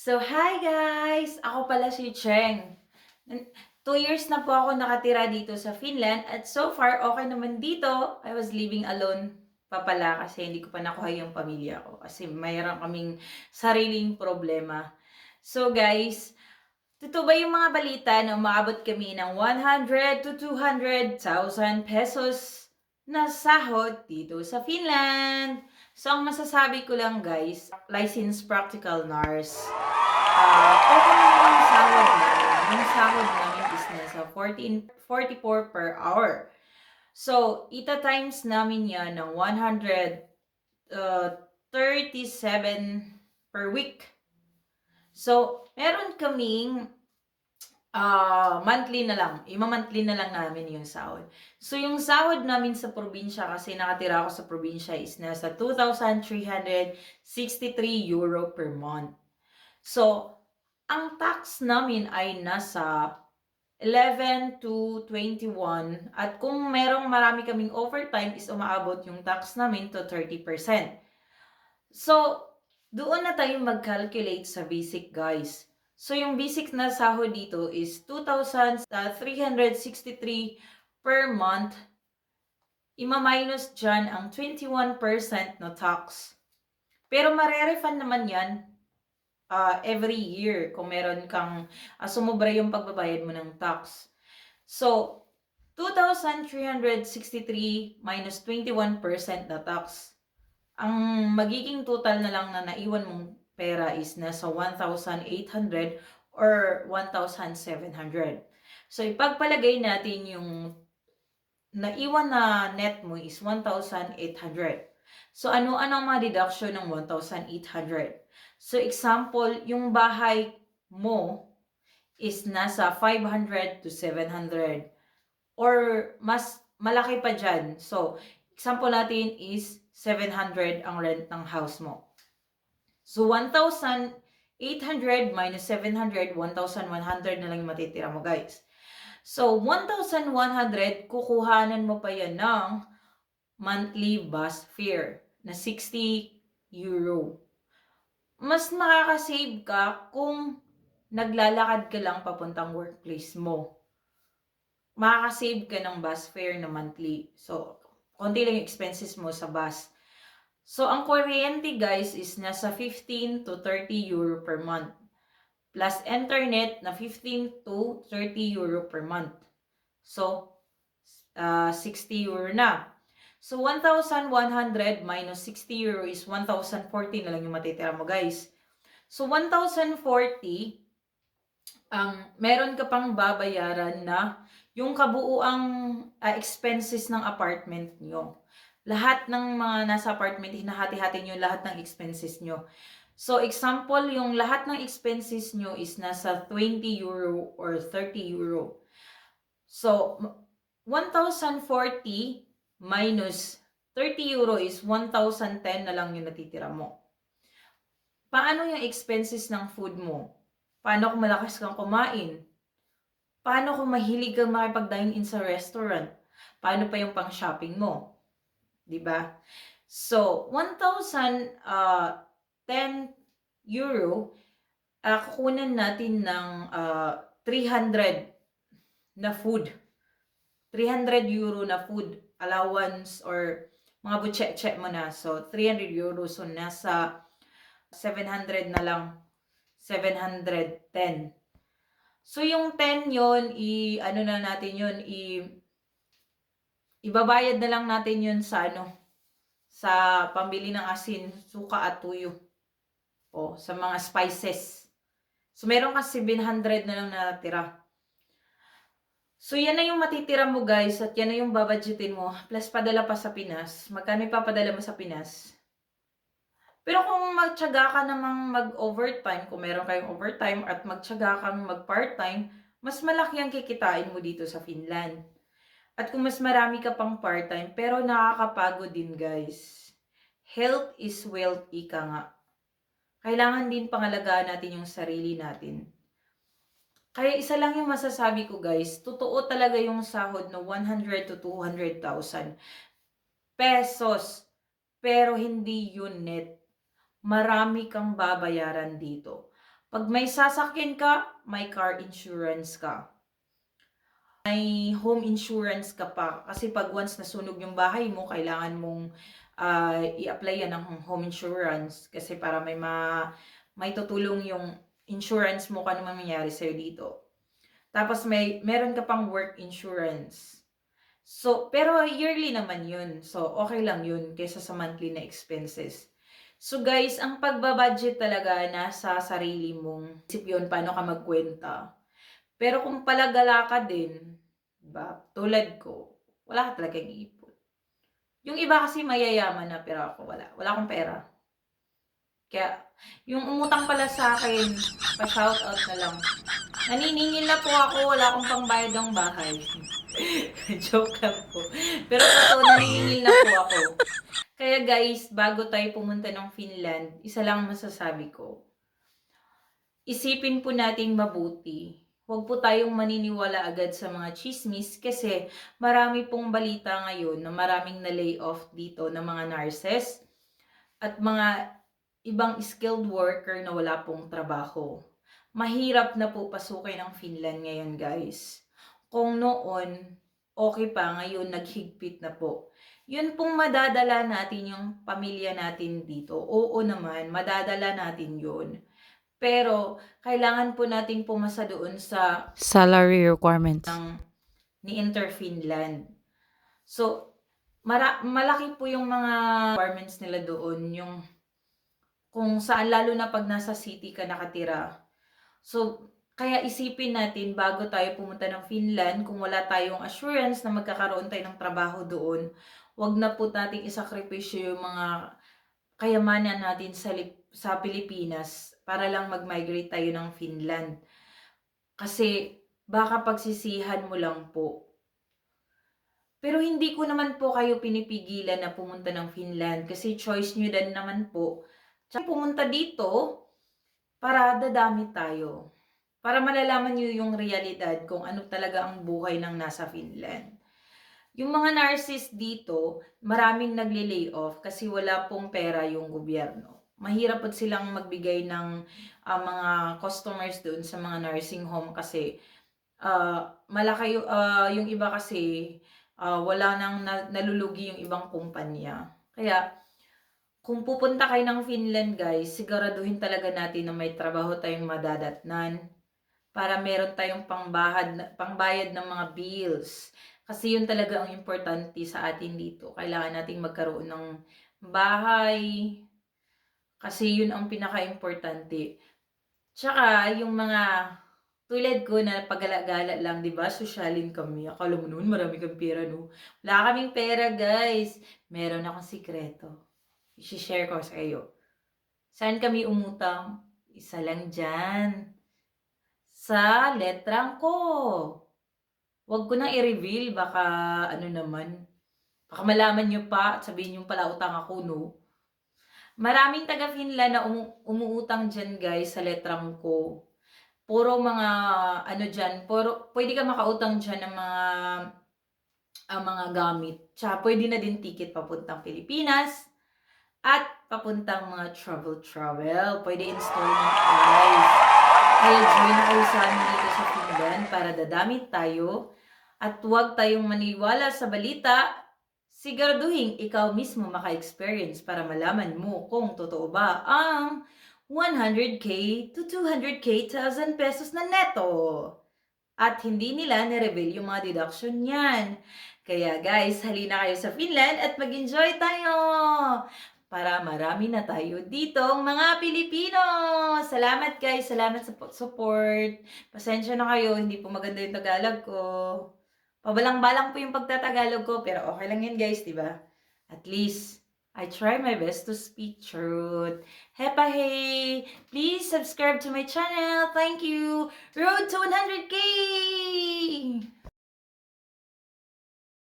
So, hi guys! Ako pala si Cheng. 2 years na po ako nakatira dito sa Finland at so far okay naman dito. I was living alone pa pala kasi hindi ko pa nakuha yung pamilya ko kasi mayroon kaming sariling problema. So guys, totoo ba yung mga balita na umaabot kami ng 100 to 200,000 pesos na sahod dito sa Finland? So, ang masasabi ko lang guys, licensed practical nurse. Okay naman yung sahod namin. Yung sahod namin is nasa 44 per hour. So, ita-times namin yan ng 137 per week. So, meron kaming monthly na lang. Ima-monthly na lang namin yung sahod. So, yung sahod namin sa probinsya, kasi nakatira ako sa probinsya, is nasa 2,363 euro per month. So, ang tax namin ay nasa 11 to 21 at kung merong marami kaming overtime is umaabot yung tax namin to 30%. So, doon na tayo mag-calculate sa basic guys. So, yung basic na sahod dito is 2,363 per month. Ima-minus dyan ang 21% na tax. Pero mare-refund naman yan every year kung meron kang sumobra yung pagbabayad mo ng tax. So, 2,363 minus 21% na tax. Ang magiging total na lang na naiwan mong pera is nasa 1,800 or 1,700. So, ipagpalagay natin yung naiwan na net mo is 1,800. So, ano-ano ang mga deduction ng 1,800? So, example, yung bahay mo is nasa 500 to 700 or mas malaki pa dyan. So, example natin is 700 ang rent ng house mo. So, 1,800 minus 700, 1,100 na lang yung matitira mo guys. So, 1,100, kukuhanan mo pa yan ng monthly bus fare na 60 euro. Mas makakasave ka kung naglalakad ka lang papuntang workplace mo. Makakasave ka ng bus fare na monthly. So, konti lang yung expenses mo sa bus. So, ang kuryente guys is nasa 15 to 30 euro per month. Plus internet na 15 to 30 euro per month. So, 60 euro na. So, 1,100 minus 60 euro is 1,040 na lang yung matitira mo, guys. So, 1,040, meron ka pang babayaran na yung kabuuang expenses ng apartment nyo. Lahat ng mga nasa apartment, hinahati-hati nyo lahat ng expenses nyo. So, example, yung lahat ng expenses nyo is nasa 20 euro or 30 euro. So, 1,040 minus 30 euro is 1,010 na lang yung natitira mo. Paano yung expenses ng food mo? Paano kung malakas kang kumain? Paano kung mahilig kang makipag-dine-in sa restaurant? Paano pa yung pang-shopping mo? Diba? So, 1,010 euro, kukunan natin ng 300 na food. 300 euro na food allowance or mga butche-che mo na. So, 300 euro. So, nasa 700 na lang. 710. So, yung 10 yon ano na natin yun, ibabayad na lang natin yun sa sa pambili ng asin, suka at tuyo. O, sa mga spices. So, meron ka 700 na lang natira. So, yan na yung matitira mo guys at yan na yung babadgetin mo. Plus, padala pa sa Pinas. Magkano ipapadala mo sa Pinas? Pero kung magtiyaga ka namang mag-overtime, kung meron kayong overtime at magtiyaga kang mag-part-time, mas malaki ang kikitain mo dito sa Finland. At kung mas marami ka pang part-time, pero nakakapagod din guys. Health is wealth, ika nga. Kailangan din pangalagaan natin yung sarili natin. Kaya isa lang yung masasabi ko guys, totoo talaga yung sahod na 100 to 200,000 pesos. Pero hindi yun net. Marami kang babayaran dito. Pag may sasakyan ka, may car insurance ka. May home insurance ka pa. Kasi pag once nasunog yung bahay mo, kailangan mong i-apply yan ng home insurance. Kasi para may tutulong yung insurance mo kung ano man mangyari sa'yo dito. Tapos meron ka pang work insurance. So, pero yearly naman yun. So, okay lang yun kaysa sa monthly na expenses. So guys, ang pagbabudget talaga nasa sarili mong isip yun, paano ka magkwenta. Pero kung palagala ka din, diba, tulad ko, wala ka talagang ipon. Yung iba kasi mayayaman na, pero ako wala. Wala akong pera. Kaya, yung umutang pala sa akin, pa-shoutout na lang. Naniningil na po ako, wala akong pangbayad ng bahay. Joke lang po. Pero totoo, naniningil na po ako. Kaya guys, bago tayo pumunta ng Finland, isa lang masasabi ko. Isipin po nating mabuti. Huwag po tayong maniniwala agad sa mga chismis kasi marami pong balita ngayon na maraming na-lay off dito ng mga nurses at mga ibang skilled worker na wala pong trabaho. Mahirap na po pasukin ang Finland ngayon guys. Kung noon, okay pa, ngayon naghigpit na po. Yun pong madadala natin yung pamilya natin dito. Oo naman, madadala natin yun. Pero, kailangan po nating pumasa doon sa salary requirements ni Interfinland. So, malaki po yung mga requirements nila doon, yung kung saan, lalo na pag nasa city ka nakatira. So, kaya isipin natin bago tayo pumunta ng Finland, kung wala tayong assurance na magkakaroon tayo ng trabaho doon, wag na po nating isakripisyo yung mga kayamanan natin sa Pilipinas para lang mag-migrate tayo ng Finland. Kasi baka pagsisihan mo lang po. Pero hindi ko naman po kayo pinipigilan na pumunta ng Finland kasi choice nyo din naman po. Tsaka pumunta dito para dadami tayo. Para malalaman nyo yung realidad kung ano talaga ang buhay ng nasa Finland. Yung mga nurses dito, maraming nagle-lay off kasi wala pong pera yung gobyerno. Mahirap po silang magbigay ng mga customers doon sa mga nursing home kasi malaki yung iba kasi wala nang nalulugi yung ibang kumpanya. Kaya kung pupunta kayo ng Finland guys, siguraduhin talaga natin na may trabaho tayong madadatnan para meron tayong pangbayad ng mga bills. Kasi yun talaga ang importante sa atin dito. Kailangan nating magkaroon ng bahay. Kasi yun ang pinaka-importante. Tsaka yung mga tulad ko na pagala-gala lang, di ba? Sosyalin kami. Akala mo noon marami kang pera, no? Wala kaming pera, guys. Meron akong sikreto. I-share ko sa iyo. Saan kami umutang? Isa lang dyan. Sa letrang ko. Huwag ko nang i-reveal, baka ano naman. Baka malaman nyo pa at sabihin nyo pala utang ako, no? Maraming taga-Finland na umuutang dyan guys sa letrang ko. Puro mga ano dyan, pwede ka makautang dyan ng mga gamit. Tsaka pwede na din ticket papuntang Pilipinas at papuntang mga travel. Pwede installment guys. Kaya join na kayo sa amin dito sa Finland para dadamit tayo at huwag tayong maniwala sa balita. Siguraduhin ikaw mismo maka-experience para malaman mo kung totoo ba ang 100k to 200k thousand pesos na neto. At hindi nila ni-reveal yung mga deduction niyan. Kaya guys, halina kayo sa Finland at mag-enjoy tayo! Para marami na tayo ditong mga Pilipino. Salamat guys, salamat sa support. Pasensya na kayo, hindi po maganda yung Tagalog ko. Pabalang-balang po yung pagtatagalog ko, pero okay lang yun guys, di ba? At least, I try my best to speak truth. Hepa hey! Please subscribe to my channel. Thank you! Road to 100k!